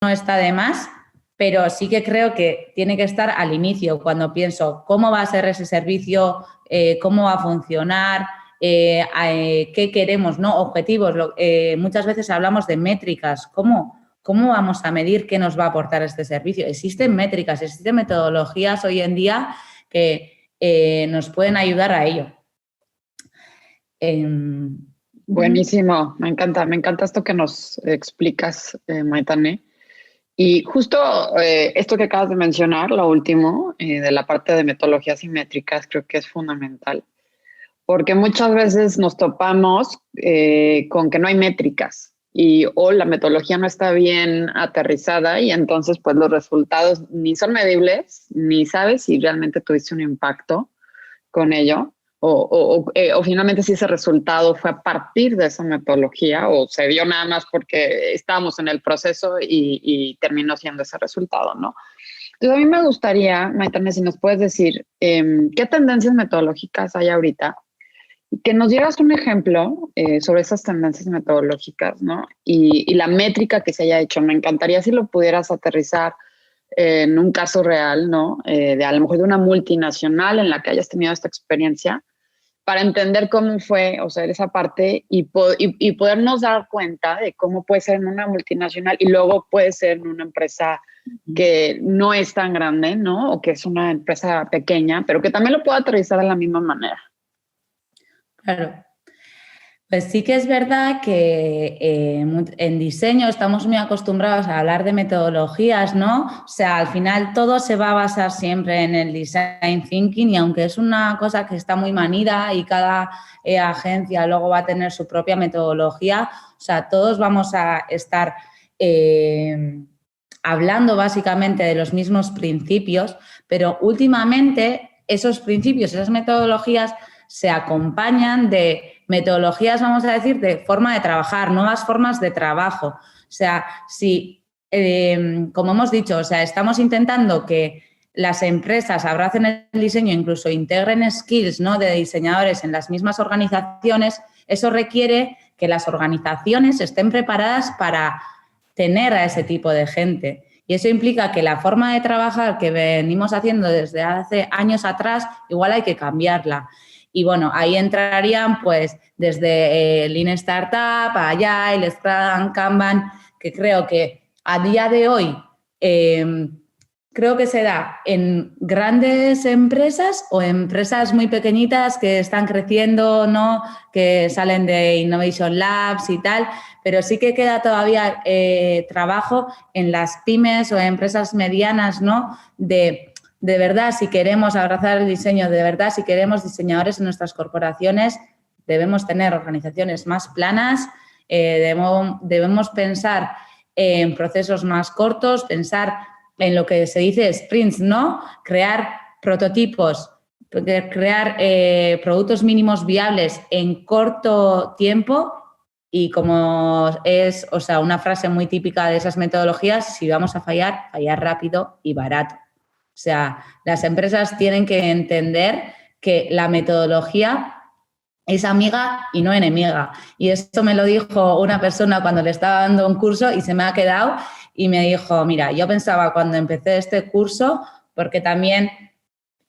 no está de más, pero sí que creo que tiene que estar al inicio, cuando pienso cómo va a ser ese servicio, cómo va a funcionar, qué queremos, ¿no? Objetivos. Muchas veces hablamos de métricas. ¿Cómo vamos a medir qué nos va a aportar este servicio? Existen métricas, existen metodologías hoy en día que nos pueden ayudar a ello. Buenísimo, me encanta esto que nos explicas, Maitane. Y justo esto que acabas de mencionar, lo último, de la parte de metodologías y métricas, creo que es fundamental, porque muchas veces nos topamos con que no hay métricas o la metodología no está bien aterrizada y entonces pues los resultados ni son medibles, ni sabes si realmente tuviste un impacto con ello. O finalmente si ese resultado fue a partir de esa metodología o se dio nada más porque estábamos en el proceso y terminó siendo ese resultado, ¿no? Entonces a mí me gustaría, Maitane, si nos puedes decir qué tendencias metodológicas hay ahorita, que nos dieras un ejemplo sobre esas tendencias metodológicas, ¿no? Y la métrica que se haya hecho. Me encantaría si lo pudieras aterrizar en un caso real, ¿no? De a lo mejor de una multinacional en la que hayas tenido esta experiencia, para entender cómo fue, o sea, esa parte y podernos dar cuenta de cómo puede ser en una multinacional y luego puede ser en una empresa que no es tan grande, ¿no? O que es una empresa pequeña, pero que también lo pueda aterrizar de la misma manera. Claro. Pues sí que es verdad que en diseño estamos muy acostumbrados a hablar de metodologías, ¿no? O sea, al final todo se va a basar siempre en el design thinking y aunque es una cosa que está muy manida y cada agencia luego va a tener su propia metodología, o sea, todos vamos a estar hablando básicamente de los mismos principios, pero últimamente esos principios, esas metodologías se acompañan de metodologías, vamos a decir, de forma de trabajar, nuevas formas de trabajo. O sea, si, como hemos dicho, o sea, estamos intentando que las empresas abracen el diseño, incluso integren skills, ¿no?, de diseñadores en las mismas organizaciones, eso requiere que las organizaciones estén preparadas para tener a ese tipo de gente. Y eso implica que la forma de trabajar que venimos haciendo desde hace años atrás, igual hay que cambiarla. Y bueno, ahí entrarían pues desde Lean Startup, Agile, Scrum, Kanban, que creo que a día de hoy creo que se da en grandes empresas o empresas muy pequeñitas que están creciendo, ¿no?, que salen de Innovation Labs y tal, pero sí que queda todavía trabajo en las pymes o empresas medianas, ¿no?, de verdad, si queremos abrazar el diseño, de verdad, si queremos diseñadores en nuestras corporaciones, debemos tener organizaciones más planas, debemos pensar en procesos más cortos, pensar en lo que se dice sprints, ¿no? Crear prototipos, crear productos mínimos viables en corto tiempo y como es, o sea, una frase muy típica de esas metodologías, si vamos a fallar, fallar rápido y barato. O sea, las empresas tienen que entender que la metodología es amiga y no enemiga. Y esto me lo dijo una persona cuando le estaba dando un curso y se me ha quedado y me dijo, mira, yo pensaba cuando empecé este curso, porque también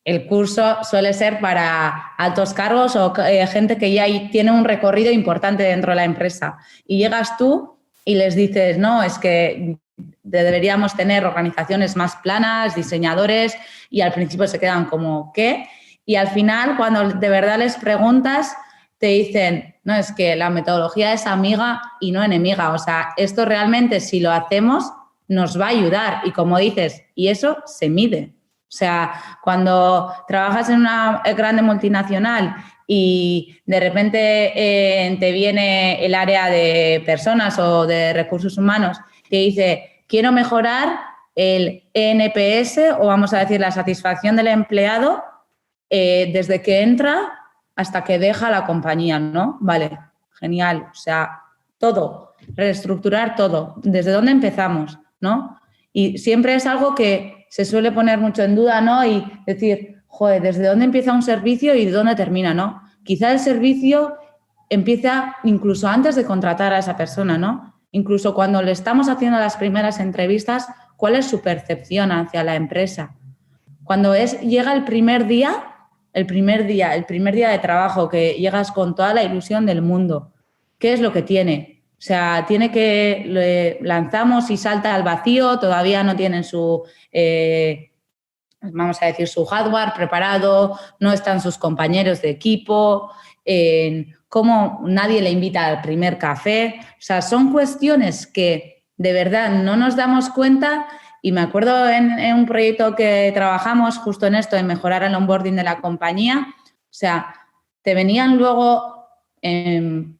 el curso suele ser para altos cargos o gente que ya tiene un recorrido importante dentro de la empresa. Y llegas tú y les dices, no, es que deberíamos tener organizaciones más planas, diseñadores, y al principio se quedan como, ¿qué? Y al final, cuando de verdad les preguntas, te dicen, no, es que la metodología es amiga y no enemiga. O sea, esto realmente, si lo hacemos, nos va a ayudar. Y como dices, y eso se mide. O sea, cuando trabajas en una grande multinacional y de repente te viene el área de personas o de recursos humanos que dice, quiero mejorar el NPS o vamos a decir la satisfacción del empleado desde que entra hasta que deja la compañía, ¿no? Vale, genial. O sea, todo, reestructurar todo. ¿Desde dónde empezamos, no? Y siempre es algo que se suele poner mucho en duda, ¿no? Y decir, joder, ¿desde dónde empieza un servicio y dónde termina, no? Quizá el servicio empieza incluso antes de contratar a esa persona, ¿no? incluso cuando le estamos haciendo las primeras entrevistas, cuál es su percepción hacia la empresa. Cuando llega el primer día de trabajo, que llegas con toda la ilusión del mundo, ¿qué es lo que tiene? O sea, lanzamos y salta al vacío, todavía no tienen su hardware preparado, no están sus compañeros de equipo, cómo nadie le invita al primer café. O sea, son cuestiones que de verdad no nos damos cuenta. Y me acuerdo en un proyecto que trabajamos justo en esto, en mejorar el onboarding de la compañía. O sea, te venían luego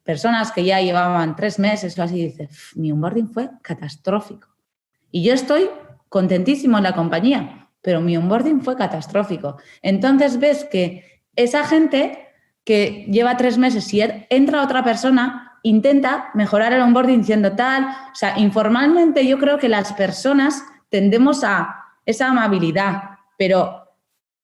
personas que ya llevaban 3 meses o así y dices, mi onboarding fue catastrófico. Y yo estoy contentísimo en la compañía, pero mi onboarding fue catastrófico. Entonces ves que esa gente que lleva 3 meses, si entra otra persona, intenta mejorar el onboarding diciendo tal. O sea, informalmente yo creo que las personas tendemos a esa amabilidad, pero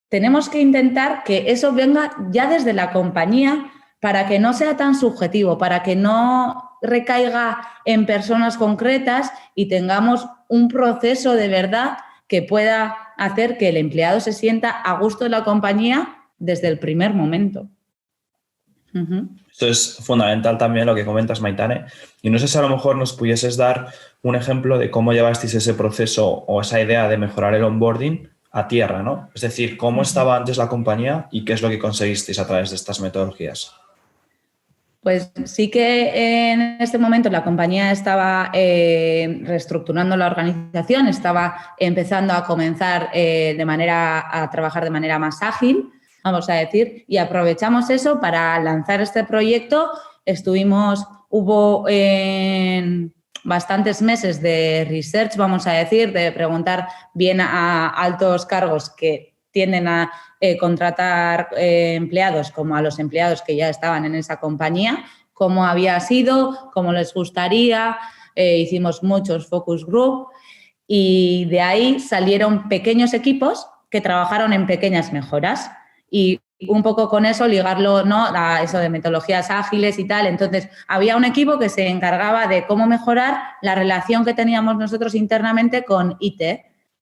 tenemos que intentar que eso venga ya desde la compañía para que no sea tan subjetivo, para que no recaiga en personas concretas y tengamos un proceso de verdad que pueda hacer que el empleado se sienta a gusto en la compañía desde el primer momento. Esto es fundamental también lo que comentas, Maitane. Y no sé si a lo mejor nos pudieses dar un ejemplo de cómo llevasteis ese proceso o esa idea de mejorar el onboarding a tierra, ¿no? Es decir, cómo estaba antes la compañía y qué es lo que conseguisteis a través de estas metodologías. Pues sí que en este momento la compañía estaba reestructurando la organización, estaba empezando a comenzar a trabajar de manera más ágil, vamos a decir, y aprovechamos eso para lanzar este proyecto. Hubo bastantes meses de research, vamos a decir, de preguntar bien a altos cargos que tienden a contratar empleados como a los empleados que ya estaban en esa compañía, cómo había sido, cómo les gustaría. Hicimos muchos focus group y de ahí salieron pequeños equipos que trabajaron en pequeñas mejoras y un poco con eso ligarlo, ¿no?, a eso de metodologías ágiles y tal. Entonces, había un equipo que se encargaba de cómo mejorar la relación que teníamos nosotros internamente con IT.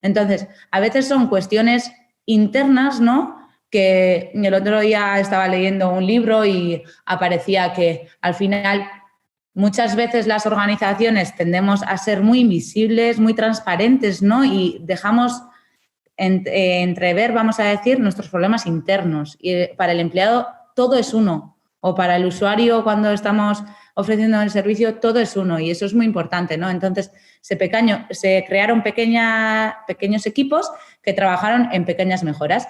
Entonces, a veces son cuestiones internas, ¿no?, que el otro día estaba leyendo un libro y aparecía que al final muchas veces las organizaciones tendemos a ser muy invisibles, muy transparentes, ¿no?, y dejamos entrever, vamos a decir, nuestros problemas internos. Y para el empleado todo es uno, o para el usuario cuando estamos ofreciendo el servicio todo es uno, y eso es muy importante, ¿no? Entonces se crearon pequeños equipos que trabajaron en pequeñas mejoras.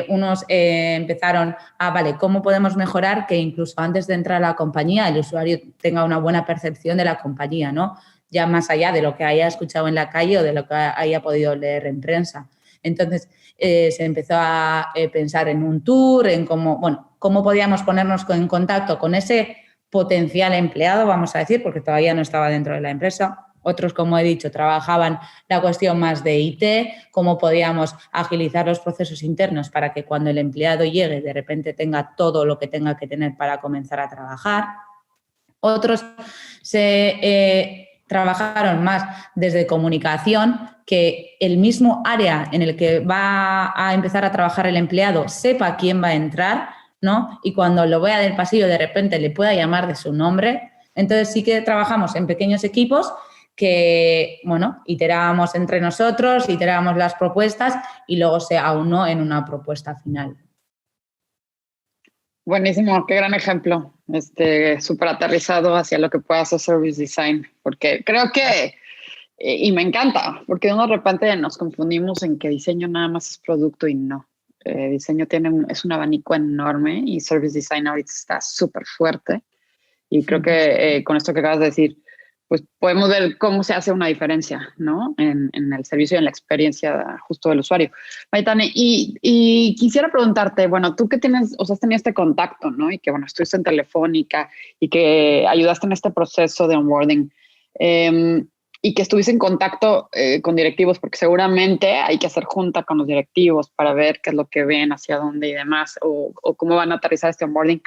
Unos empezaron vale, ¿cómo podemos mejorar que incluso antes de entrar a la compañía el usuario tenga una buena percepción de la compañía, ¿no?, ya más allá de lo que haya escuchado en la calle o de lo que haya podido leer en prensa? Entonces, se empezó a pensar en un tour, en cómo podíamos ponernos en contacto con ese potencial empleado, vamos a decir, porque todavía no estaba dentro de la empresa. Otros, como he dicho, trabajaban la cuestión más de IT, cómo podíamos agilizar los procesos internos para que cuando el empleado llegue de repente tenga todo lo que tenga que tener para comenzar a trabajar. Otros trabajaron más desde comunicación, que el mismo área en el que va a empezar a trabajar el empleado sepa quién va a entrar, ¿no?, y cuando lo vea del pasillo de repente le pueda llamar de su nombre. Entonces sí que trabajamos en pequeños equipos que, iterábamos entre nosotros, iterábamos las propuestas y luego se aunó en una propuesta final. Buenísimo, qué gran ejemplo, súper aterrizado hacia lo que puede hacer Service Design, porque creo que, y me encanta, porque de repente nos confundimos en que diseño nada más es producto y no. Diseño es un abanico enorme y Service Design ahorita está súper fuerte y creo que con esto que acabas de decir, pues podemos ver cómo se hace una diferencia, ¿no?, en el servicio y en la experiencia justo del usuario. Maitane, y quisiera preguntarte, bueno, tú que tienes, has tenido este contacto, ¿no?, y que, estuviste en Telefónica y que ayudaste en este proceso de onboarding, y que estuviste en contacto con directivos, porque seguramente hay que hacer junta con los directivos para ver qué es lo que ven, hacia dónde y demás, o cómo van a aterrizar este onboarding.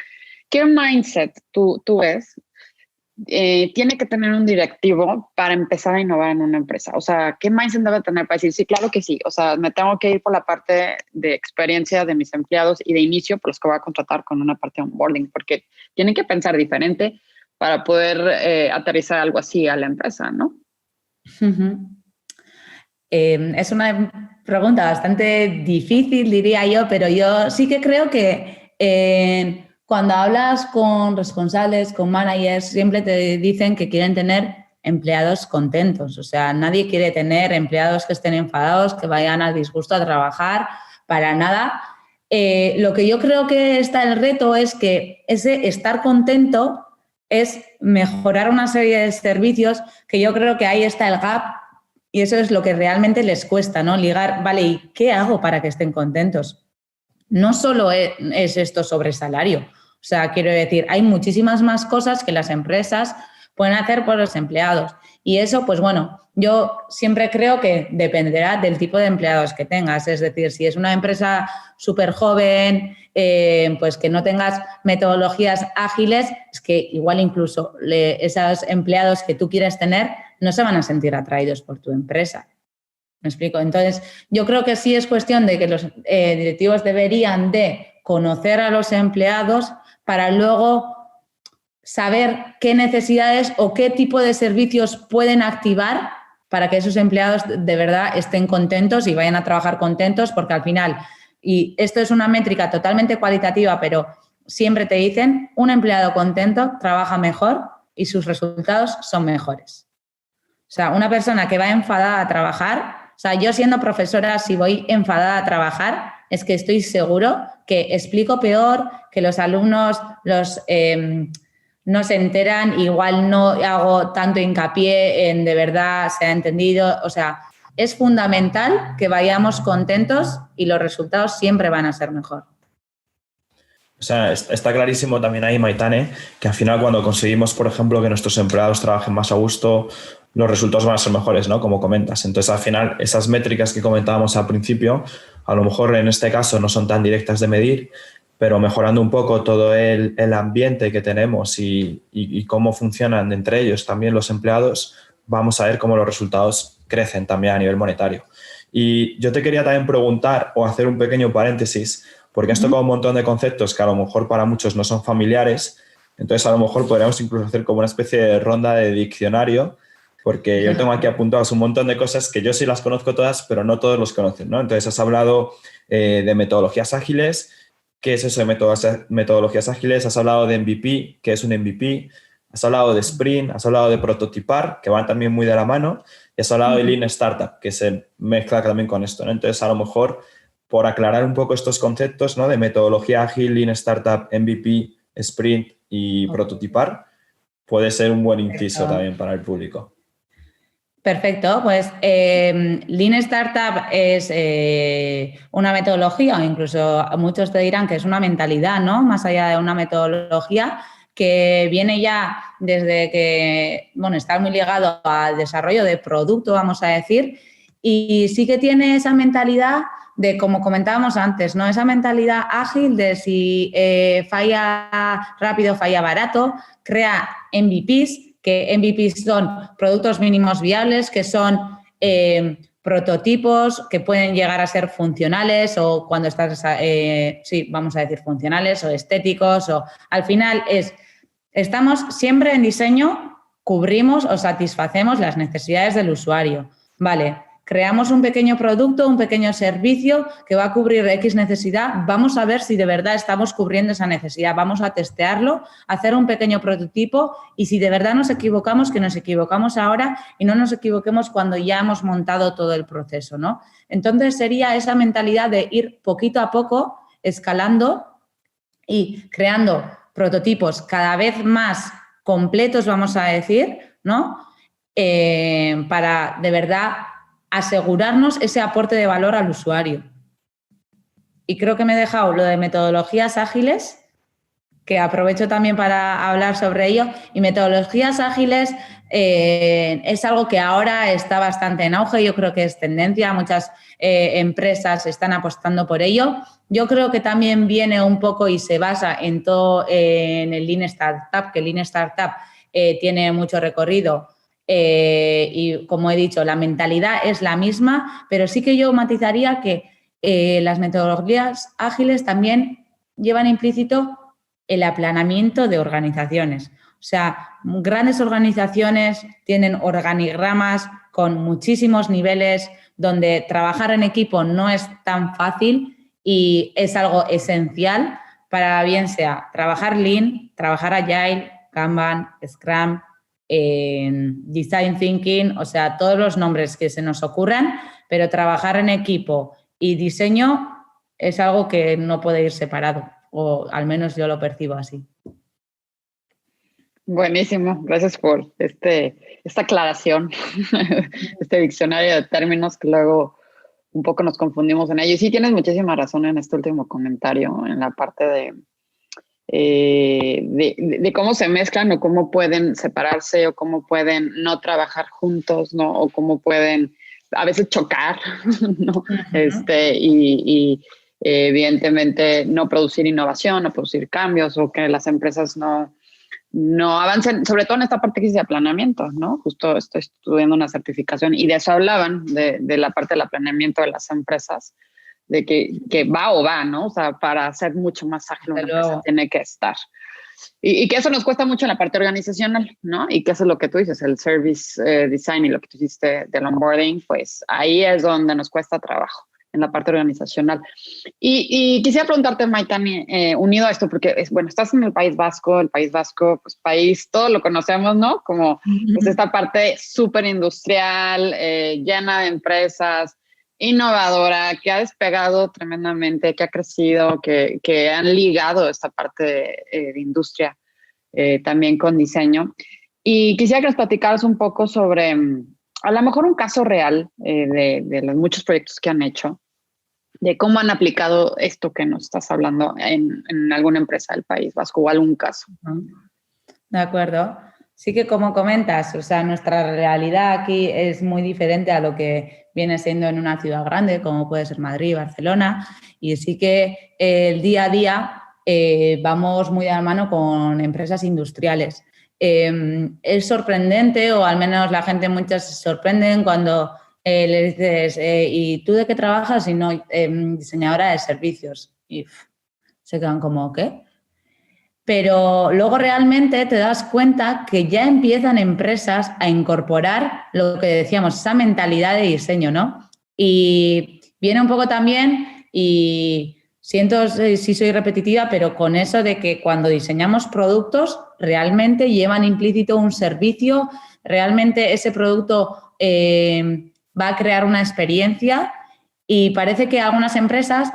¿Qué mindset tú ves tiene que tener un directivo para empezar a innovar en una empresa? O sea, ¿qué mindset debe tener para decir, sí, claro que sí? O sea, me tengo que ir por la parte de experiencia de mis empleados y de inicio por los que voy a contratar con una parte de onboarding, porque tienen que pensar diferente para poder aterrizar algo así a la empresa, ¿no? Es una pregunta bastante difícil, diría yo, pero yo sí que creo que cuando hablas con responsables, con managers, siempre te dicen que quieren tener empleados contentos. O sea, nadie quiere tener empleados que estén enfadados, que vayan al disgusto a trabajar, para nada. Lo que yo creo que está el reto es que ese estar contento es mejorar una serie de servicios que yo creo que ahí está el gap. Y eso es lo que realmente les cuesta, ¿no? Ligar, vale, ¿y qué hago para que estén contentos? No solo es esto sobre salario. O sea, quiero decir, hay muchísimas más cosas que las empresas pueden hacer por los empleados. Y eso, pues bueno, yo siempre creo que dependerá del tipo de empleados que tengas. Es decir, si es una empresa súper joven, pues que no tengas metodologías ágiles, es que igual incluso esos empleados que tú quieres tener no se van a sentir atraídos por tu empresa. ¿Me explico? Entonces, yo creo que sí es cuestión de que los directivos deberían de conocer a los empleados para luego saber qué necesidades o qué tipo de servicios pueden activar para que esos empleados de verdad estén contentos y vayan a trabajar contentos, porque al final, y esto es una métrica totalmente cualitativa, pero siempre te dicen, un empleado contento trabaja mejor y sus resultados son mejores. O sea, una persona que va enfadada a trabajar, o sea, yo siendo profesora, si voy enfadada a trabajar, es que estoy seguro que explico peor, que los alumnos no se enteran, igual no hago tanto hincapié en de verdad se ha entendido. O sea, es fundamental que vayamos contentos y los resultados siempre van a ser mejor. O sea, está clarísimo también ahí, Maitane, que al final cuando conseguimos, por ejemplo, que nuestros empleados trabajen más a gusto, los resultados van a ser mejores, ¿no? Como comentas. Entonces, al final, esas métricas que comentábamos al principio, a lo mejor en este caso no son tan directas de medir, pero mejorando un poco todo el ambiente que tenemos y cómo funcionan entre ellos también los empleados, vamos a ver cómo los resultados crecen también a nivel monetario. Y yo te quería también preguntar o hacer un pequeño paréntesis, porque has tocado un montón de conceptos que a lo mejor para muchos no son familiares, entonces a lo mejor podríamos incluso hacer como una especie de ronda de diccionario, porque yo tengo aquí apuntados un montón de cosas que yo sí las conozco todas, pero no todos los conocen, ¿no? Entonces has hablado de metodologías ágiles. ¿Qué es eso de metodologías ágiles? Has hablado de MVP, ¿qué es un MVP? Has hablado de sprint, has hablado de prototipar, que van también muy de la mano, y has hablado de Lean Startup, que se mezcla también con esto, ¿no? Entonces, a lo mejor, por aclarar un poco estos conceptos, ¿no? De metodología ágil, Lean Startup, MVP, sprint y prototipar, puede ser un buen inciso también para el público. Perfecto, pues Lean Startup es una metodología, o incluso muchos te dirán que es una mentalidad, ¿no? Más allá de una metodología que viene ya desde que, bueno, está muy ligado al desarrollo de producto, vamos a decir, y sí que tiene esa mentalidad de, como comentábamos antes, ¿no? Esa mentalidad ágil de si falla rápido, falla barato, crea MVPs, que MVPs son productos mínimos viables, que son prototipos que pueden llegar a ser funcionales o cuando estás, sí, vamos a decir funcionales o estéticos. O al final estamos siempre en diseño, cubrimos o satisfacemos las necesidades del usuario. Vale, creamos un pequeño producto, un pequeño servicio que va a cubrir X necesidad. Vamos a ver si de verdad estamos cubriendo esa necesidad. Vamos a testearlo, hacer un pequeño prototipo y si de verdad nos equivocamos, que nos equivocamos ahora y no nos equivoquemos cuando ya hemos montado todo el proceso, ¿no? Entonces sería esa mentalidad de ir poquito a poco escalando y creando prototipos cada vez más completos, vamos a decir, ¿no? Para de verdad asegurarnos ese aporte de valor al usuario. Y creo que me he dejado lo de metodologías ágiles, que aprovecho también para hablar sobre ello. Y metodologías ágiles es algo que ahora está bastante en auge. Yo creo que es tendencia. Muchas empresas están apostando por ello. Yo creo que también viene un poco y se basa en todo en el Lean Startup, que el Lean Startup tiene mucho recorrido. Y como he dicho, la mentalidad es la misma, pero sí que yo matizaría que las metodologías ágiles también llevan implícito el aplanamiento de organizaciones. O sea, grandes organizaciones tienen organigramas con muchísimos niveles donde trabajar en equipo no es tan fácil y es algo esencial para bien sea trabajar Lean, trabajar Agile, Kanban, Scrum, Design Thinking, o sea, todos los nombres que se nos ocurran, pero trabajar en equipo y diseño es algo que no puede ir separado, o al menos yo lo percibo así. Buenísimo, gracias por esta aclaración, este diccionario de términos que luego un poco nos confundimos en ello. Y sí, tienes muchísima razón en este último comentario, en la parte de cómo se mezclan o cómo pueden separarse o cómo pueden no trabajar juntos, ¿no? O cómo pueden a veces chocar, ¿no? Uh-huh. Y evidentemente no producir innovación, no producir cambios o que las empresas no avancen, sobre todo en esta parte que es de aplanamiento, ¿no? Justo estoy estudiando una certificación y de eso hablaban, de la parte del aplanamiento de las empresas, de que va o va, ¿no? O sea, para ser mucho más ágil una empresa tiene que estar. Y que eso nos cuesta mucho en la parte organizacional, ¿no? Y que eso es lo que tú dices, el service design y lo que tú hiciste del onboarding, pues ahí es donde nos cuesta trabajo, en la parte organizacional. Y quisiera preguntarte, Maitane, unido a esto, porque, bueno, estás en el País Vasco, pues país, todo lo conocemos, ¿no? Como pues, esta parte súper industrial, llena de empresas, innovadora, que ha despegado tremendamente, que ha crecido, que han ligado esta parte de industria también con diseño. Y quisiera que nos platicaras un poco sobre, a lo mejor un caso real de los muchos proyectos que han hecho, de cómo han aplicado esto que nos estás hablando en alguna empresa del País Vasco o algún caso. De acuerdo. Sí que como comentas, o sea, nuestra realidad aquí es muy diferente a lo que viene siendo en una ciudad grande, como puede ser Madrid, Barcelona, y sí que el día a día vamos muy de la mano con empresas industriales. Es sorprendente, o al menos la gente muchas se sorprenden cuando le dices, ¿y tú de qué trabajas? Y no, diseñadora de servicios. Y se quedan como, ¿qué? Pero luego realmente te das cuenta que ya empiezan empresas a incorporar lo que decíamos, esa mentalidad de diseño, ¿no? Y viene un poco también, y siento si soy repetitiva, pero con eso de que cuando diseñamos productos realmente llevan implícito un servicio, realmente ese producto va a crear una experiencia y parece que algunas empresas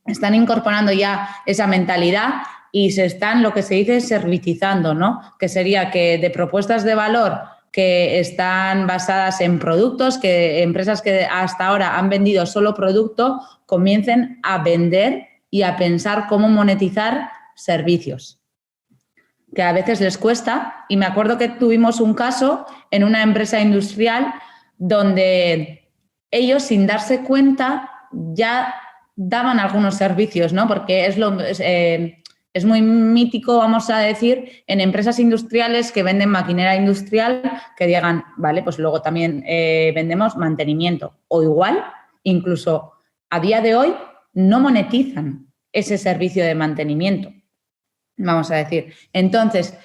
están incorporando ya esa mentalidad y se están, lo que se dice, servitizando, ¿no? Que sería que de propuestas de valor que están basadas en productos, que empresas que hasta ahora han vendido solo producto, comiencen a vender y a pensar cómo monetizar servicios, que a veces les cuesta. Y me acuerdo que tuvimos un caso en una empresa industrial donde ellos, sin darse cuenta, ya daban algunos servicios, ¿no? Porque es muy mítico, vamos a decir, en empresas industriales que venden maquinaria industrial, que digan, vale, pues luego también vendemos mantenimiento. O igual, incluso a día de hoy, no monetizan ese servicio de mantenimiento, vamos a decir. Entonces,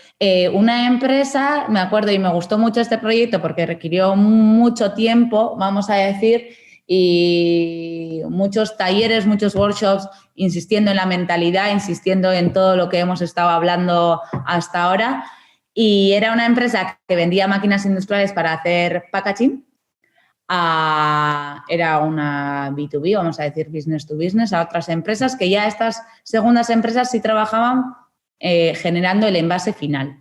una empresa, me acuerdo y me gustó mucho este proyecto porque requirió mucho tiempo, vamos a decir, y muchos talleres, muchos workshops, insistiendo en la mentalidad, insistiendo en todo lo que hemos estado hablando hasta ahora. Y era una empresa que vendía máquinas industriales para hacer packaging. Era una B2B, vamos a decir business to business, a otras empresas que ya estas segundas empresas sí trabajaban generando el envase final.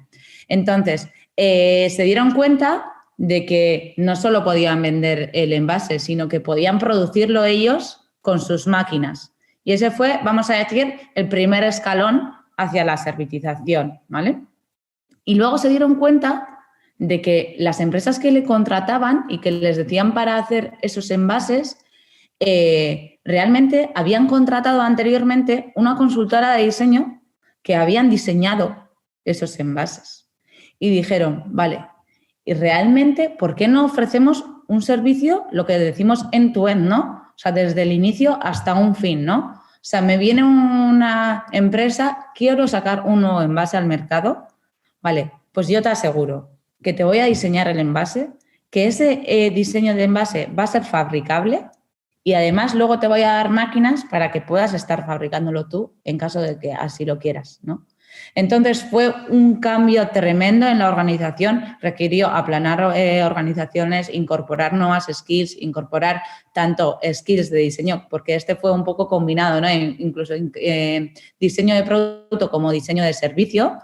Entonces, se dieron cuenta de que no solo podían vender el envase, sino que podían producirlo ellos con sus máquinas. Y ese fue, vamos a decir, el primer escalón hacia la servitización, ¿vale? Y luego se dieron cuenta de que las empresas que le contrataban y que les decían para hacer esos envases, realmente habían contratado anteriormente una consultora de diseño que habían diseñado esos envases. y dijeron, vale, y realmente, ¿por qué no ofrecemos un servicio, lo que decimos end-to-end, ¿no? O sea, desde el inicio hasta un fin, ¿no? O sea, me viene una empresa, quiero sacar un nuevo envase al mercado, vale, pues yo te aseguro que te voy a diseñar el envase, que ese diseño de envase va a ser fabricable y además luego te voy a dar máquinas para que puedas estar fabricándolo tú en caso de que así lo quieras, ¿no? Entonces fue un cambio tremendo en la organización, requirió aplanar organizaciones, incorporar nuevas skills, incorporar tanto skills de diseño, porque este fue un poco combinado, ¿no? Incluso diseño de producto como diseño de servicio,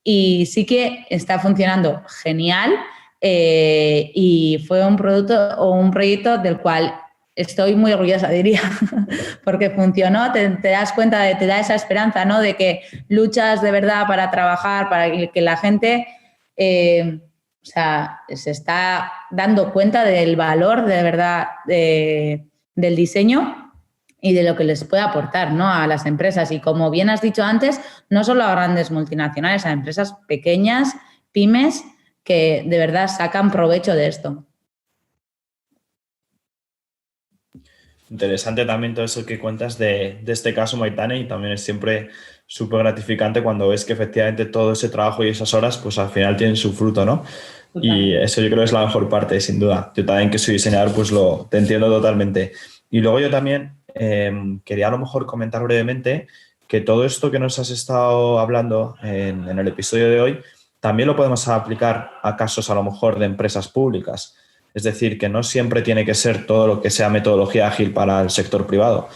y sí que está funcionando genial y fue un producto o un proyecto del cual estoy muy orgullosa, diría, porque funcionó, te das cuenta, te da esa esperanza, ¿no? De que luchas de verdad para trabajar, para que la gente o sea, se está dando cuenta del valor de verdad del diseño y de lo que les puede aportar, ¿no? A las empresas. Y como bien has dicho antes, no solo a grandes multinacionales, a empresas pequeñas, pymes, que de verdad sacan provecho de esto. Interesante también todo eso que cuentas de este caso, Maitane, y también es siempre súper gratificante cuando ves que efectivamente todo ese trabajo y esas horas pues al final tienen su fruto, ¿no? Y eso yo creo que es la mejor parte, sin duda. Yo también, que soy diseñador, pues te entiendo totalmente. Y luego yo también quería a lo mejor comentar brevemente que todo esto que nos has estado hablando en el episodio de hoy también lo podemos aplicar a casos a lo mejor de empresas públicas. Es decir, que no siempre tiene que ser todo lo que sea metodología ágil para el sector privado.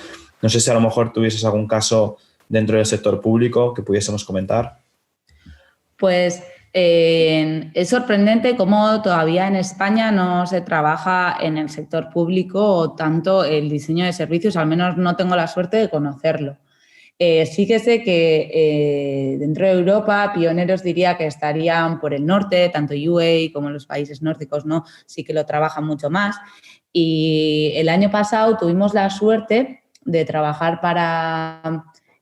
No sé si a lo mejor tuvieses algún caso dentro del sector público que pudiésemos comentar. Pues es sorprendente cómo todavía en España no se trabaja en el sector público tanto el diseño de servicios, al menos no tengo la suerte de conocerlo. Sí que sé que dentro de Europa, pioneros diría que estarían por el norte, tanto UAE como los países nórdicos, ¿no? Sí que lo trabajan mucho más. Y el año pasado tuvimos la suerte de trabajar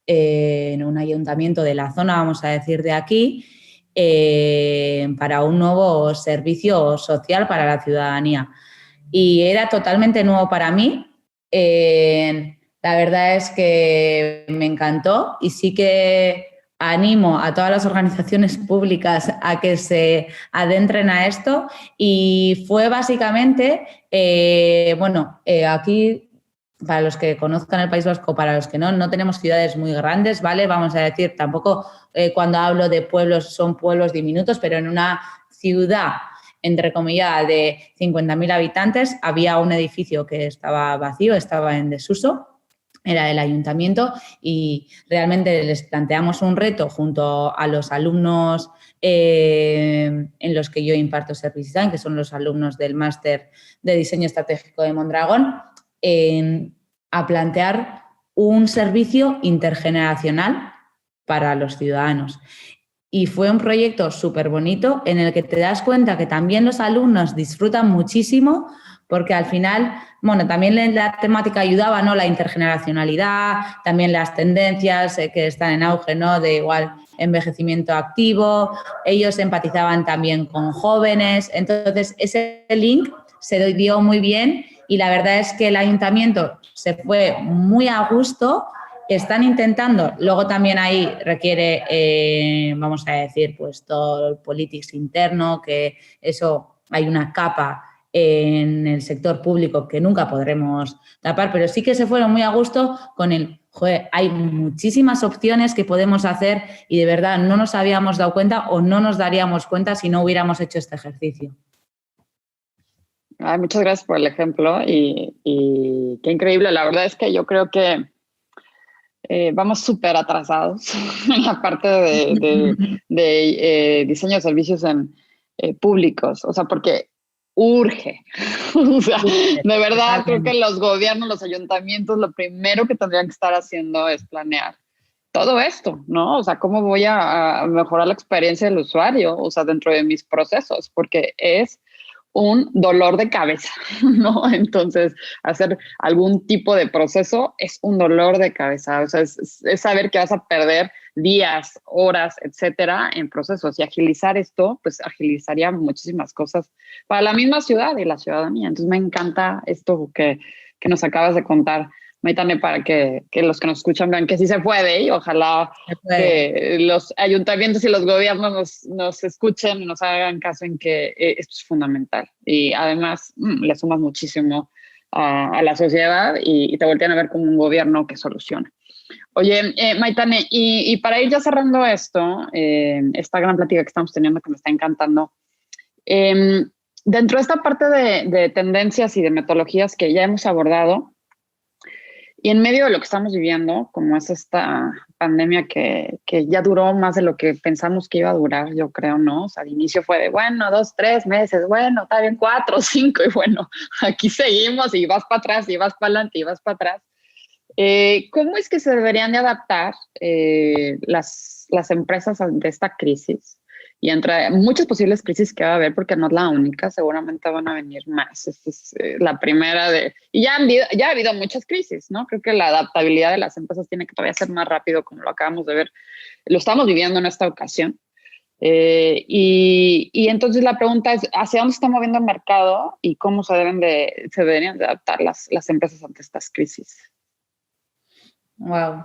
en un ayuntamiento de la zona, vamos a decir, de aquí, para un nuevo servicio social para la ciudadanía. Y era totalmente nuevo para mí. La verdad es que me encantó y sí que animo a todas las organizaciones públicas a que se adentren a esto. Y fue básicamente, aquí, para los que conozcan el País Vasco, para los que no tenemos ciudades muy grandes, ¿vale? Vamos a decir, tampoco cuando hablo de pueblos son pueblos diminutos, pero en una ciudad, entre comillas, de 50.000 habitantes, había un edificio que estaba vacío, estaba en desuso. Era el ayuntamiento y realmente les planteamos un reto junto a los alumnos en los que yo imparto Service Design, que son los alumnos del máster de diseño estratégico de Mondragón, a plantear un servicio intergeneracional para los ciudadanos. Y fue un proyecto súper bonito en el que te das cuenta que también los alumnos disfrutan muchísimo porque al final, también la temática ayudaba, ¿no? La intergeneracionalidad, también las tendencias que están en auge, ¿no? De igual envejecimiento activo, ellos empatizaban también con jóvenes, entonces ese link se dio muy bien y la verdad es que el ayuntamiento se fue muy a gusto. Están intentando, luego también ahí requiere, vamos a decir, pues todo el politics interno, que eso hay una capa en el sector público que nunca podremos tapar, pero sí que se fueron muy a gusto con hay muchísimas opciones que podemos hacer y de verdad no nos habíamos dado cuenta o no nos daríamos cuenta si no hubiéramos hecho este ejercicio. Muchas gracias por el ejemplo y qué increíble. La verdad es que yo creo que vamos súper atrasados en la parte de diseño de servicios públicos, o sea, porque urge. O sea, de verdad creo que los gobiernos, los ayuntamientos, lo primero que tendrían que estar haciendo es planear todo esto, ¿no? O sea, ¿cómo voy a mejorar la experiencia del usuario? O sea, dentro de mis procesos, porque es un dolor de cabeza, ¿no? Entonces, hacer algún tipo de proceso es un dolor de cabeza, o sea, es saber que vas a perder días, horas, etcétera, en procesos. Y agilizar esto, pues agilizaría muchísimas cosas para la misma ciudad y la ciudadanía. Entonces, me encanta esto que nos acabas de contar, Maitane, para que los que nos escuchan vean que sí se puede y ojalá que los ayuntamientos y los gobiernos nos escuchen y nos hagan caso en que esto es fundamental. Y además le sumas muchísimo a la sociedad y te voltean a ver como un gobierno que soluciona. Oye, Maitane, y para ir ya cerrando esto, esta gran plática que estamos teniendo que me está encantando, dentro de esta parte de tendencias y de metodologías que ya hemos abordado, y en medio de lo que estamos viviendo, como es esta pandemia que ya duró más de lo que pensamos que iba a durar, yo creo, ¿no? O sea, al inicio fue de, bueno, 2, 3 meses, bueno, está bien, 4, 5, y bueno, aquí seguimos y vas para atrás y vas para adelante y vas para atrás. ¿Cómo es que se deberían de adaptar las empresas ante esta crisis? Y entre muchas posibles crisis que va a haber, porque no es la única, seguramente van a venir más. Esta es la primera y ya ha habido muchas crisis, ¿no? Creo que la adaptabilidad de las empresas tiene que todavía ser más rápido, como lo acabamos de ver. Lo estamos viviendo en esta ocasión. Y entonces la pregunta es, ¿hacia dónde se está moviendo el mercado y cómo se deberían de adaptar las empresas ante estas crisis? Wow,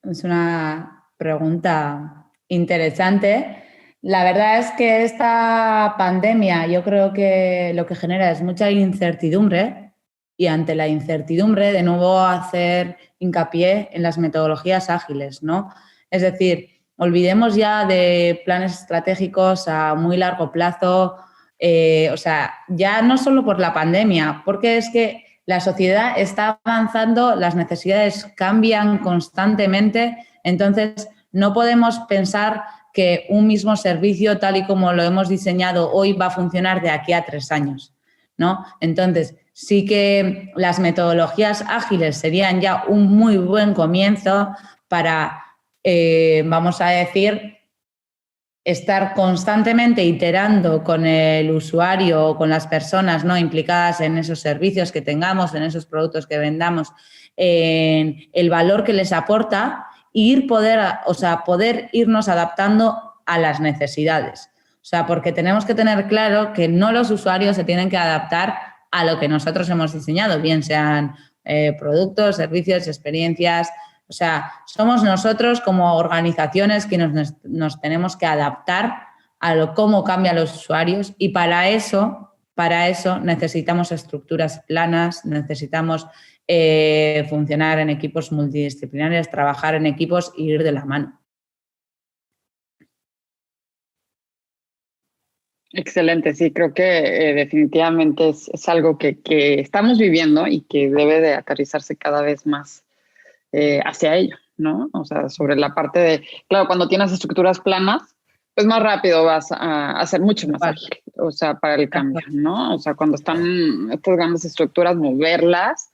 es una pregunta interesante. La verdad es que esta pandemia yo creo que lo que genera es mucha incertidumbre y ante la incertidumbre de nuevo hacer hincapié en las metodologías ágiles, ¿no? Es decir, olvidemos ya de planes estratégicos a muy largo plazo, o sea, ya no solo por la pandemia, porque es que la sociedad está avanzando, las necesidades cambian constantemente, entonces no podemos pensar que un mismo servicio, tal y como lo hemos diseñado hoy, va a funcionar de aquí a 3 años, ¿no? Entonces, sí que las metodologías ágiles serían ya un muy buen comienzo para, vamos a decir, estar constantemente iterando con el usuario o con las personas, ¿no?, implicadas en esos servicios que tengamos, en esos productos que vendamos, en el valor que les aporta y poder irnos adaptando a las necesidades. O sea, porque tenemos que tener claro que no los usuarios se tienen que adaptar a lo que nosotros hemos diseñado, bien sean productos, servicios, experiencias. O sea, somos nosotros como organizaciones que nos tenemos que adaptar a cómo cambian los usuarios y para eso necesitamos estructuras planas, necesitamos funcionar en equipos multidisciplinarios, trabajar en equipos e ir de la mano. Excelente, sí, creo que definitivamente es algo que estamos viviendo y que debe de aterrizarse cada vez más hacia ello, ¿no? O sea, sobre la parte de, claro, cuando tienes estructuras planas, pues más rápido vas a ser mucho más ágil, o sea, para el cambio, ¿no? O sea, cuando están estas grandes estructuras, moverlas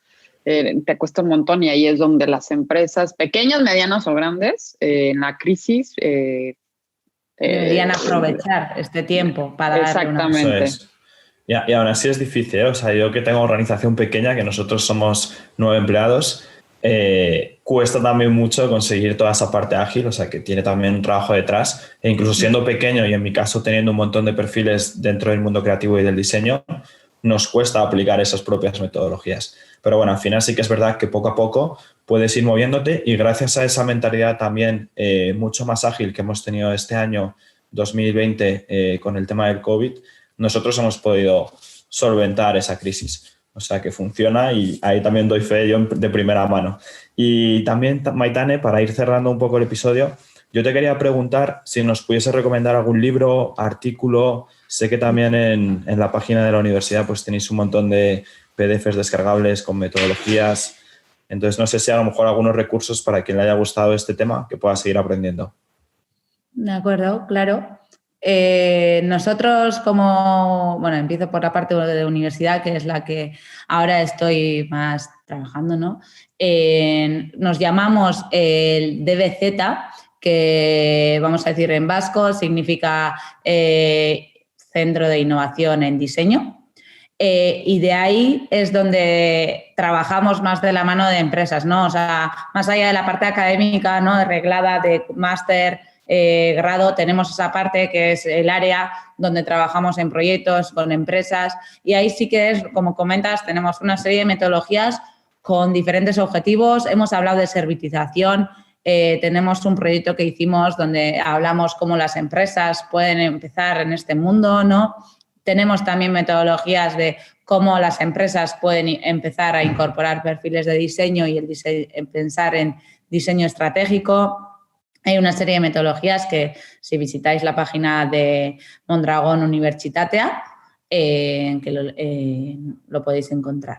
te cuesta un montón y ahí es donde las empresas, pequeñas, medianas o grandes, en la crisis... deberían aprovechar este tiempo para exactamente. darle una... Y aún así es difícil, ¿eh? O sea, yo que tengo organización pequeña, que nosotros somos 9 empleados, cuesta también mucho conseguir toda esa parte ágil, o sea, que tiene también un trabajo detrás, e incluso siendo pequeño y en mi caso teniendo un montón de perfiles dentro del mundo creativo y del diseño, nos cuesta aplicar esas propias metodologías. Pero bueno, al final sí que es verdad que poco a poco puedes ir moviéndote y gracias a esa mentalidad también mucho más ágil que hemos tenido este año 2020 con el tema del COVID, nosotros hemos podido solventar esa crisis. O sea, que funciona y ahí también doy fe yo de primera mano. Y también, Maitane, para ir cerrando un poco el episodio, yo te quería preguntar si nos pudiese recomendar algún libro, artículo. Sé que también en la página de la universidad pues tenéis un montón de PDFs descargables con metodologías. Entonces, no sé si a lo mejor algunos recursos para quien le haya gustado este tema que pueda seguir aprendiendo. De acuerdo, claro. Nosotros empiezo por la parte de universidad, que es la que ahora estoy más trabajando, ¿no? Nos llamamos el DBZ, que vamos a decir en vasco significa Centro de Innovación en Diseño. y de ahí es donde trabajamos más de la mano de empresas, ¿no? O sea, más allá de la parte académica, ¿no? De reglada, de máster, grado, tenemos esa parte que es el área donde trabajamos en proyectos con empresas y ahí sí que es, como comentas, tenemos una serie de metodologías con diferentes objetivos. Hemos hablado de servitización, tenemos un proyecto que hicimos donde hablamos cómo las empresas pueden empezar en este mundo, ¿no? Tenemos también metodologías de cómo las empresas pueden empezar a incorporar perfiles de diseño y pensar en diseño estratégico. Hay una serie de metodologías que, si visitáis la página de Mondragón Universitatea, que lo podéis encontrar.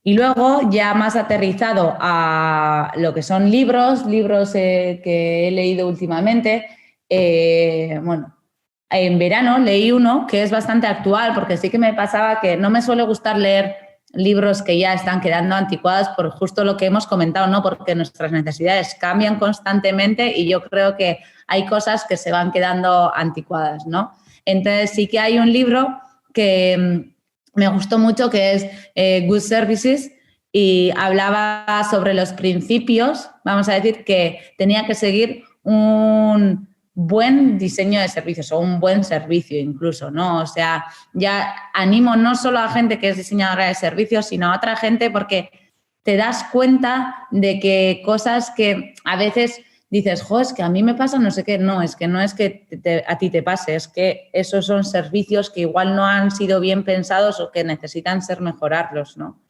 Y luego, ya más aterrizado a lo que son libros que he leído últimamente, en verano leí uno que es bastante actual, porque sí que me pasaba que no me suele gustar leer libros que ya están quedando anticuados por justo lo que hemos comentado, ¿no? Porque nuestras necesidades cambian constantemente y yo creo que hay cosas que se van quedando anticuadas, ¿no? Entonces sí que hay un libro que me gustó mucho que es Good Services y hablaba sobre los principios, vamos a decir, que tenía que seguir un buen diseño de servicios o un buen servicio incluso, ¿no? O sea, ya animo no solo a gente que es diseñadora de servicios, sino a otra gente porque te das cuenta de que cosas que a veces dices, es que a mí me pasa no sé qué. No es que a ti te pase, es que esos son servicios que igual no han sido bien pensados o que necesitan ser mejorados, ¿no?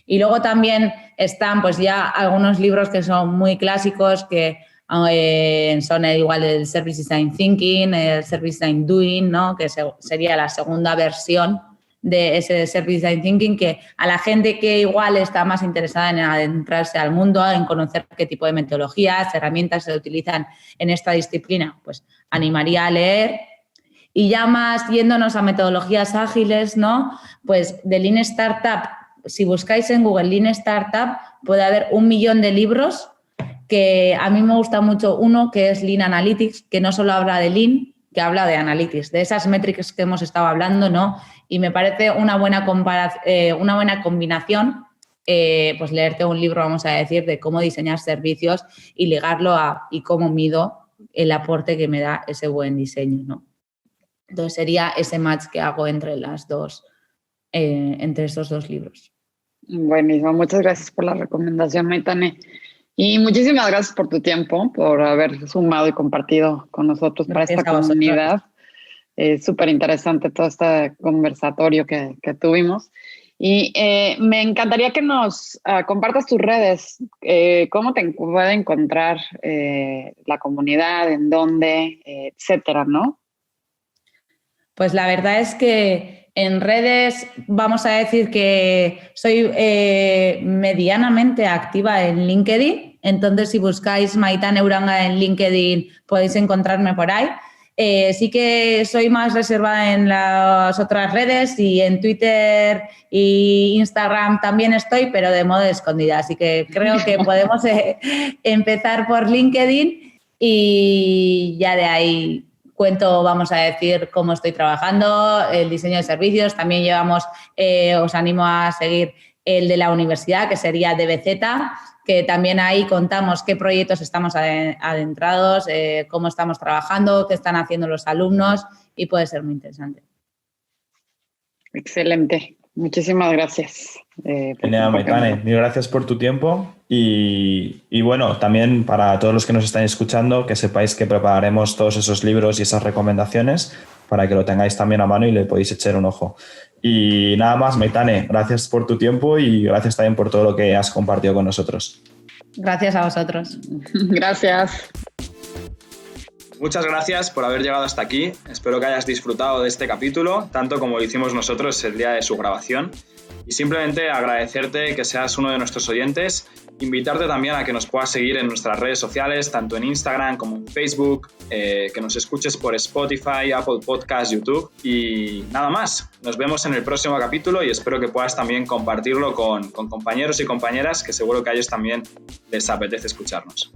Y luego también están pues ya algunos libros que son muy clásicos que son igual el Service Design Thinking, el Service Design Doing, ¿no? Que sería la segunda versión de ese Service Design Thinking, que a la gente que igual está más interesada en adentrarse al mundo, en conocer qué tipo de metodologías, herramientas se utilizan en esta disciplina, pues animaría a leer. Y ya más yéndonos a metodologías ágiles, ¿no? Pues de Lean Startup, si buscáis en Google Lean Startup, puede haber 1 millón de libros, que a mí me gusta mucho uno que es Lean Analytics, que no solo habla de Lean, que habla de Analytics, de esas métricas que hemos estado hablando, ¿no? Y me parece una buena combinación, pues leerte un libro, vamos a decir, de cómo diseñar servicios y ligarlo y cómo mido el aporte que me da ese buen diseño, ¿no? Entonces sería ese match que hago entre entre estos dos libros. Buenísimo, muchas gracias por la recomendación, Maitane. Y muchísimas gracias por tu tiempo, por haber sumado y compartido con nosotros gracias para esta comunidad. Súper interesante todo este conversatorio que tuvimos. Y me encantaría que nos compartas tus redes. ¿Cómo te puede encontrar la comunidad? ¿En dónde? Etcétera, ¿no? Pues la verdad es que en redes vamos a decir que soy medianamente activa en LinkedIn, entonces si buscáis Maitane Uranga en LinkedIn podéis encontrarme por ahí. Sí que soy más reservada en las otras redes y en Twitter e Instagram también estoy, pero de modo escondida, así que creo que podemos empezar por LinkedIn y ya de ahí cuento, vamos a decir, cómo estoy trabajando, el diseño de servicios. También os animo a seguir el de la universidad, que sería DBZ, que también ahí contamos qué proyectos estamos adentrados, cómo estamos trabajando, qué están haciendo los alumnos y puede ser muy interesante. Excelente. Muchísimas gracias. Genial, Maitane. Mil gracias por tu tiempo y bueno, también para todos los que nos están escuchando, que sepáis que prepararemos todos esos libros y esas recomendaciones para que lo tengáis también a mano y le podéis echar un ojo. Y nada más, Maitane, gracias por tu tiempo y gracias también por todo lo que has compartido con nosotros. Gracias a vosotros. Gracias. Muchas gracias por haber llegado hasta aquí. Espero que hayas disfrutado de este capítulo, tanto como lo hicimos nosotros el día de su grabación. Y simplemente agradecerte que seas uno de nuestros oyentes, invitarte también a que nos puedas seguir en nuestras redes sociales, tanto en Instagram como en Facebook, que nos escuches por Spotify, Apple Podcasts, YouTube y nada más. Nos vemos en el próximo capítulo y espero que puedas también compartirlo con compañeros y compañeras que seguro que a ellos también les apetece escucharnos.